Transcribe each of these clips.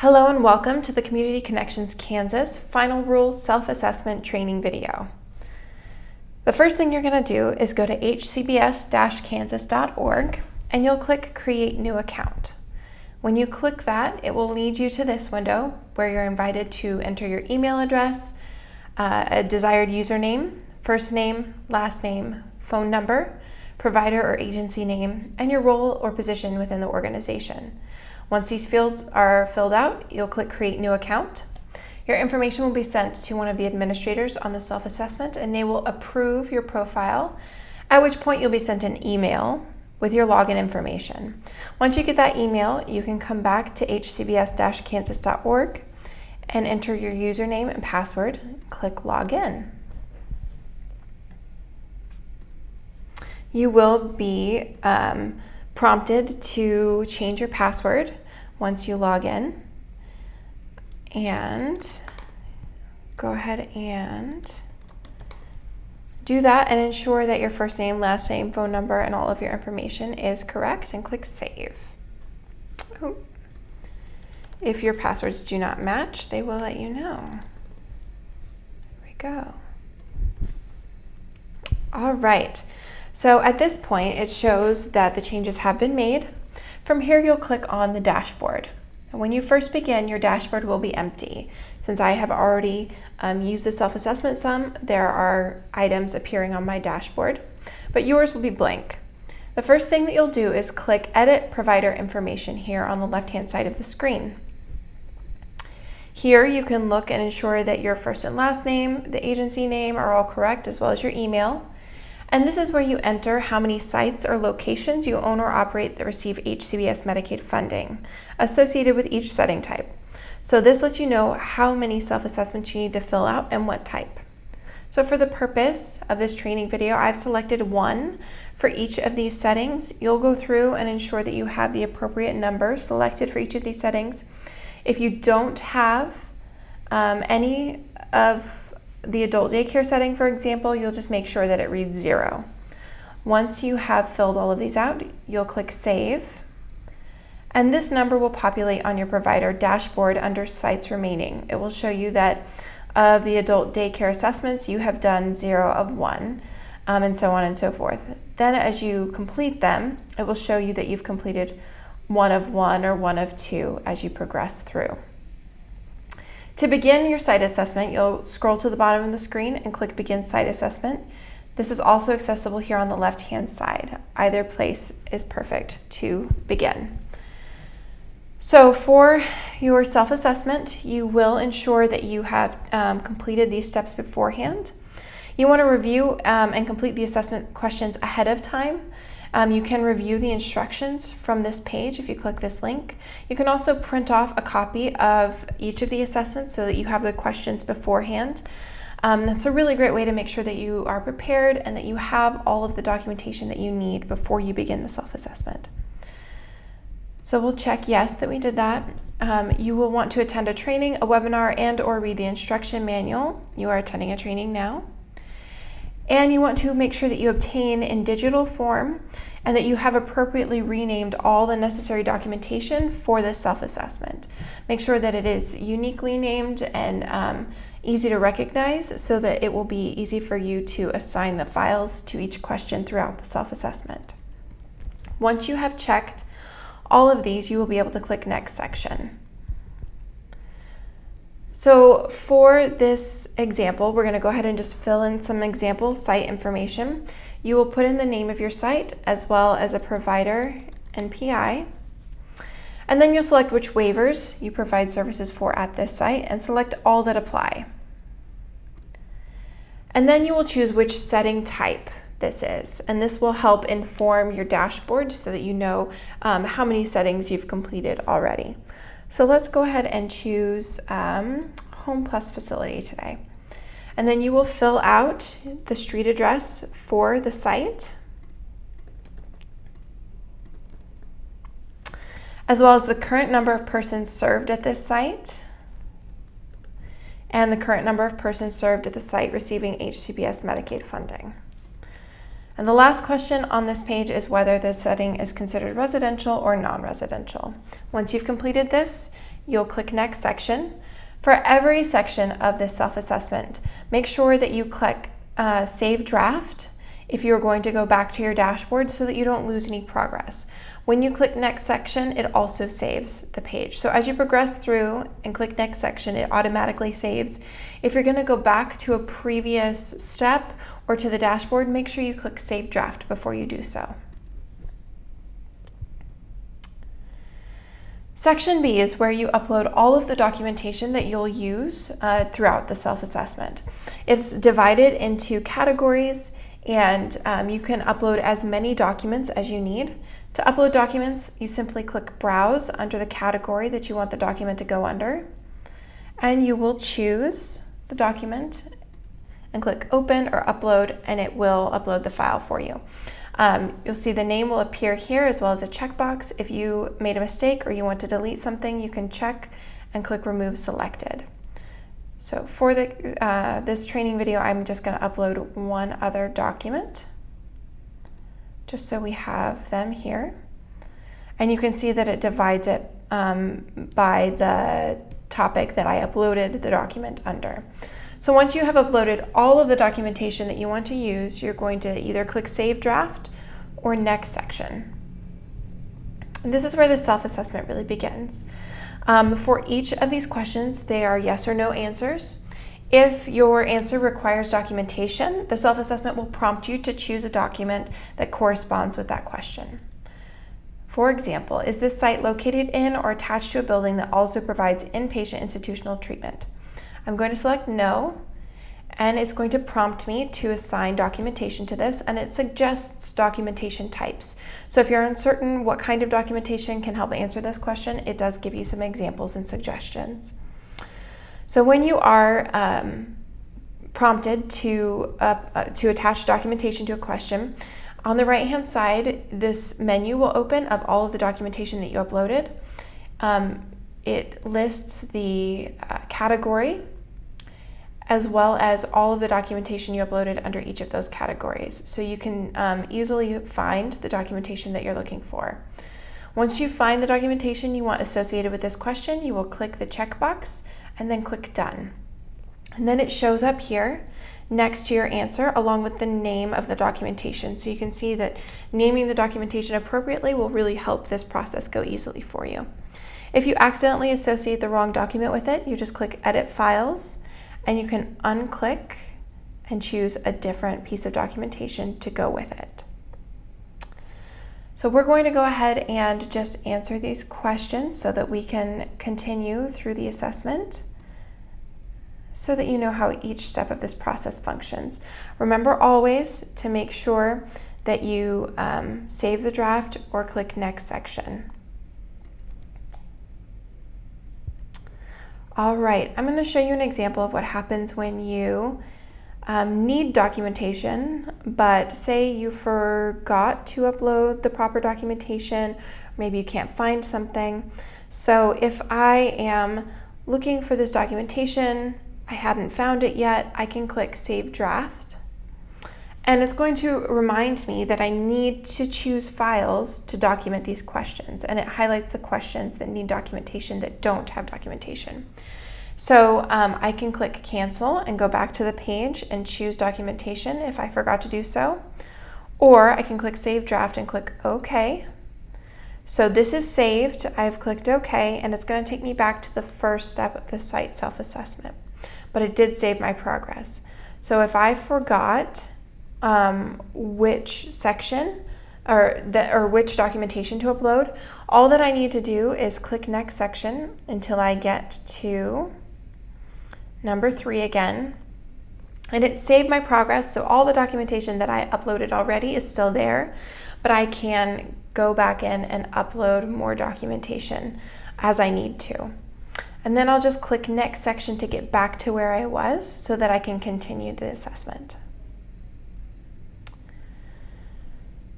Hello and welcome to the Community Connections Kansas Final Rule Self-Assessment Training video. The first thing you're going to do is go to hcbs-kansas.org and you'll click Create New Account. When you click that, it will lead you to this window where you're invited to enter your email address, a desired username, first name, last name, phone number, provider or agency name, and your role or position within the organization. Once these fields are filled out, you'll click Create New Account. Your information will be sent to one of the administrators on the self-assessment and they will approve your profile, at which point you'll be sent an email with your login information. Once you get that email, you can come back to hcbs-kansas.org and enter your username and password. Click Login. You will be prompted to change your password once you log in, and go ahead and do that and ensure that your first name, last name, phone number, and all of your information is correct, and click Save. If your passwords do not match, they will let you know. There we go. All right. So at this point, it shows that the changes have been made. From here, you'll click on the dashboard. And when you first begin, your dashboard will be empty. Since I have already used the self-assessment sum, there are items appearing on my dashboard, but yours will be blank. The first thing that you'll do is click Edit Provider Information here on the left-hand side of the screen. Here you can look and ensure that your first and last name, the agency name are all correct, as well as your email. And this is where you enter how many sites or locations you own or operate that receive HCBS Medicaid funding associated with each setting type. So this lets you know how many self-assessments you need to fill out and what type. So for the purpose of this training video, I've selected one for each of these settings. You'll go through and ensure that you have the appropriate number selected for each of these settings. If you don't have any of the adult daycare setting, for example, you'll just make sure that it reads 0. Once you have filled all of these out, you'll click Save, and this number will populate on your provider dashboard under Sites Remaining. It will show you that of the adult daycare assessments, you have done 0 of 1, and so on and so forth. Then as you complete them, it will show you that you've completed 1 of 1 or 1 of 2 as you progress through. To begin your site assessment, you'll scroll to the bottom of the screen and click Begin Site Assessment. This is also accessible here on the left-hand side. Either place is perfect to begin. So for your self-assessment, you will ensure that you have completed these steps beforehand. You want to review and complete the assessment questions ahead of time. You can review the instructions from this page if you click this link. You can also print off a copy of each of the assessments so that you have the questions beforehand. That's a really great way to make sure that you are prepared and that you have all of the documentation that you need before you begin the self-assessment. So we'll check yes that we did that. You will want to attend a training, a webinar, and or read the instruction manual. You are attending a training now. And you want to make sure that you obtain in digital form and that you have appropriately renamed all the necessary documentation for this self-assessment. Make sure that it is uniquely named and easy to recognize so that it will be easy for you to assign the files to each question throughout the self-assessment. Once you have checked all of these, you will be able to click Next section. So for this example, we're going to go ahead and just fill in some example site information. You will put in the name of your site as well as a provider and PI. And then you'll select which waivers you provide services for at this site and select all that apply. And then you will choose which setting type this is. And this will help inform your dashboard so that you know how many settings you've completed already. So let's go ahead and choose Home Plus Facility today. And then you will fill out the street address for the site, as well as the current number of persons served at this site and the current number of persons served at the site receiving HCBS Medicaid funding. And the last question on this page is whether the setting is considered residential or non-residential. Once you've completed this, you'll click Next Section. For every section of this self-assessment, make sure that you click Save Draft if you're going to go back to your dashboard so that you don't lose any progress. When you click Next Section, it also saves the page. So as you progress through and click Next Section, it automatically saves. If you're going to go back to a previous step or to the dashboard, make sure you click Save Draft before you do so. Section B is where you upload all of the documentation that you'll use throughout the self-assessment. It's divided into categories, and you can upload as many documents as you need. To upload documents, you simply click Browse under the category that you want the document to go under, and you will choose the document and click Open or Upload, and it will upload the file for you. You'll see the name will appear here as well as a checkbox. If you made a mistake or you want to delete something, you can check and click Remove Selected. So for this training video, I'm just going to upload one other document, just so we have them here. And you can see that it divides it by the topic that I uploaded the document under. So once you have uploaded all of the documentation that you want to use, you're going to either click Save Draft or Next Section. And this is where the self-assessment really begins. For each of these questions, they are yes or no answers. If your answer requires documentation, the self-assessment will prompt you to choose a document that corresponds with that question. For example, is this site located in or attached to a building that also provides inpatient institutional treatment? I'm going to select no, and it's going to prompt me to assign documentation to this, and it suggests documentation types. So if you're uncertain what kind of documentation can help answer this question, it does give you some examples and suggestions. So when you are prompted to attach documentation to a question, on the right-hand side, this menu will open of all of the documentation that you uploaded. It lists the category, as well as all of the documentation you uploaded under each of those categories. So you can easily find the documentation that you're looking for. Once you find the documentation you want associated with this question, you will click the checkbox and then click Done. And then it shows up here next to your answer along with the name of the documentation. So you can see that naming the documentation appropriately will really help this process go easily for you. If you accidentally associate the wrong document with it, you just click Edit Files, and you can unclick and choose a different piece of documentation to go with it. So we're going to go ahead and just answer these questions so that we can continue through the assessment so that you know how each step of this process functions. Remember always to make sure that you save the draft or click Next Section. All right, I'm going to show you an example of what happens when you need documentation, but say you forgot to upload the proper documentation, maybe you can't find something. So if I am looking for this documentation, I hadn't found it yet, I can click Save Draft. And it's going to remind me that I need to choose files to document these questions. And it highlights the questions that need documentation that don't have documentation. So I can click Cancel and go back to the page and choose documentation if I forgot to do so. Or I can click Save Draft and click OK. So this is saved. I've clicked OK, and it's going to take me back to the first step of the site self-assessment. But it did save my progress. So if I forgot which section or which documentation to upload, all that I need to do is click Next Section until I get to number 3 again, and it saved my progress. So all the documentation that I uploaded already is still there, but I can go back in and upload more documentation as I need to. And then I'll just click Next Section to get back to where I was so that I can continue the assessment.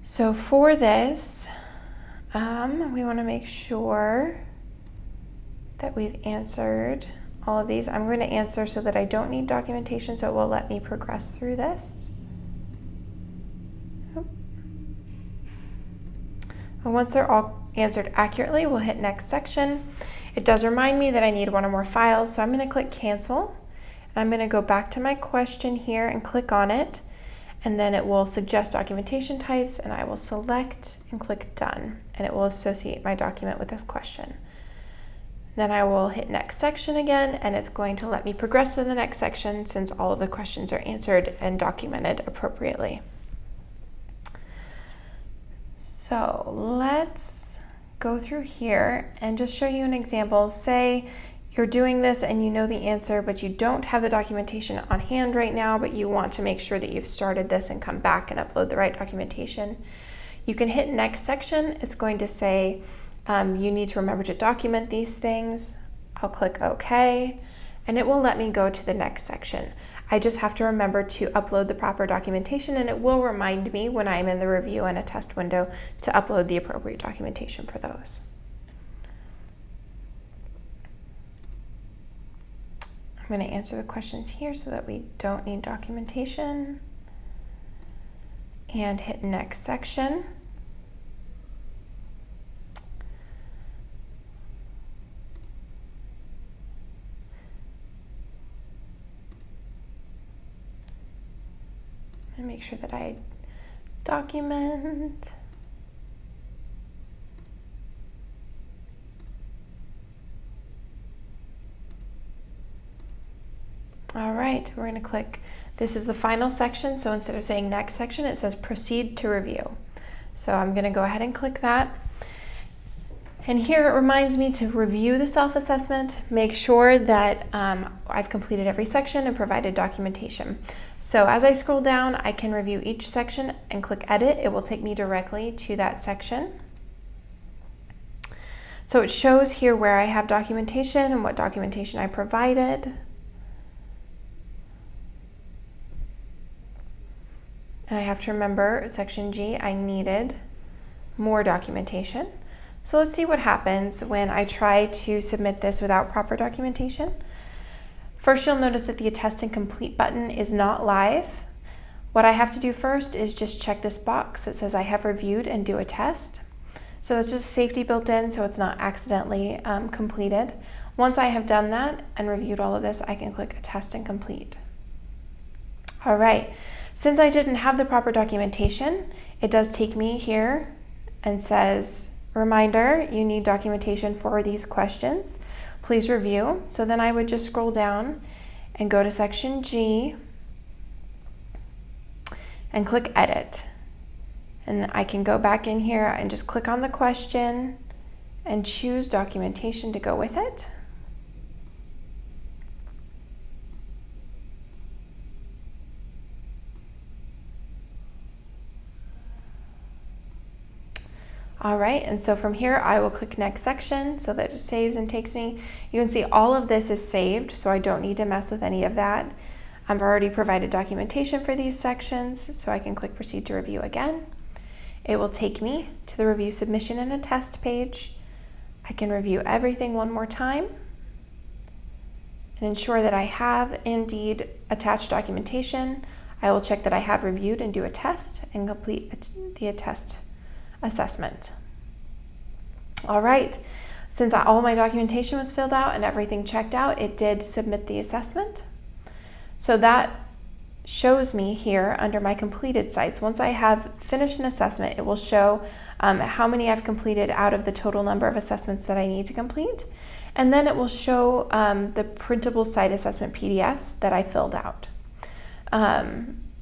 So for this, we want to make sure that we've answered all of these. I'm going to answer so that I don't need documentation, so it will let me progress through this. And once they're all answered accurately, we'll hit Next Section. It does remind me that I need one or more files, so I'm going to click cancel. And I'm going to go back to my question here and click on it. And then it will suggest documentation types, and I will select and click done. And it will associate my document with this question. Then I will hit next section again, and it's going to let me progress to the next section since all of the questions are answered and documented appropriately. So let's go through here and just show you an example. Say you're doing this and you know the answer, but you don't have the documentation on hand right now, but you want to make sure that you've started this and come back and upload the right documentation. You can hit next section. It's going to say you need to remember to document these things. I'll click OK, and it will let me go to the next section. I just have to remember to upload the proper documentation, and it will remind me when I'm in the review and a test window to upload the appropriate documentation for those. I'm going to answer the questions here so that we don't need documentation, and hit next section. And make sure that I document. All right, we're going to click, this is the final section, so instead of saying next section, it says proceed to review. So I'm going to go ahead and click that. And here it reminds me to review the self-assessment, make sure that I've completed every section and provided documentation. So as I scroll down, I can review each section and click edit. It will take me directly to that section. So it shows here where I have documentation and what documentation I provided. And I have to remember section G, I needed more documentation. So let's see what happens when I try to submit this without proper documentation. First, you'll notice that the Attest and Complete button is not live. What I have to do first is just check this box that says I have reviewed and do a test. So that's just safety built in so it's not accidentally completed. Once I have done that and reviewed all of this, I can click Attest and Complete. All right, since I didn't have the proper documentation, it does take me here and says, reminder, you need documentation for these questions. Please review. So then I would just scroll down and go to section G and click edit. And I can go back in here and just click on the question and choose documentation to go with it. All right, and so from here, I will click next section so that it saves and takes me. You can see all of this is saved, so I don't need to mess with any of that. I've already provided documentation for these sections, so I can click proceed to review again. It will take me to the review submission and attest page. I can review everything one more time and ensure that I have indeed attached documentation. I will check that I have reviewed and do a test and complete the attest assessment. All right, since all my documentation was filled out and everything checked out, it did submit the assessment. So that shows me here under my completed sites. Once I have finished an assessment, it will show how many I've completed out of the total number of assessments that I need to complete. And then it will show the printable site assessment PDFs that I filled out.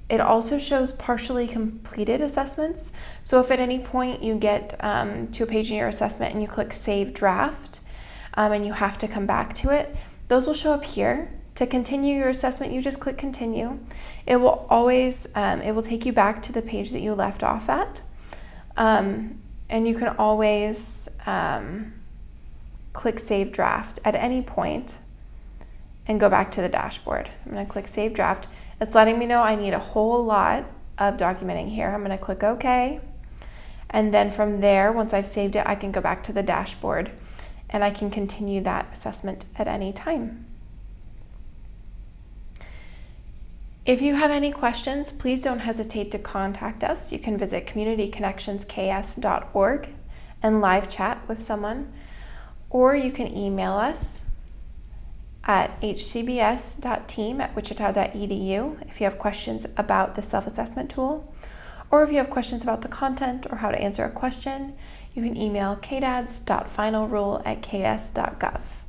It also shows partially completed assessments. So if at any point you get to a page in your assessment and you click Save Draft and you have to come back to it, those will show up here. To continue your assessment, you just click Continue. It will always, it will take you back to the page that you left off at. And you can always click Save Draft at any point and go back to the dashboard. I'm going to click Save Draft. It's letting me know I need a whole lot of documenting here. I'm going to click OK. And then from there, once I've saved it, I can go back to the dashboard and I can continue that assessment at any time. If you have any questions, please don't hesitate to contact us. You can visit communityconnectionsks.org and live chat with someone. or you can email us at hcbs.team@wichita.edu if you have questions about the self-assessment tool, or if you have questions about the content or how to answer a question, you can email kdads.finalrule@ks.gov.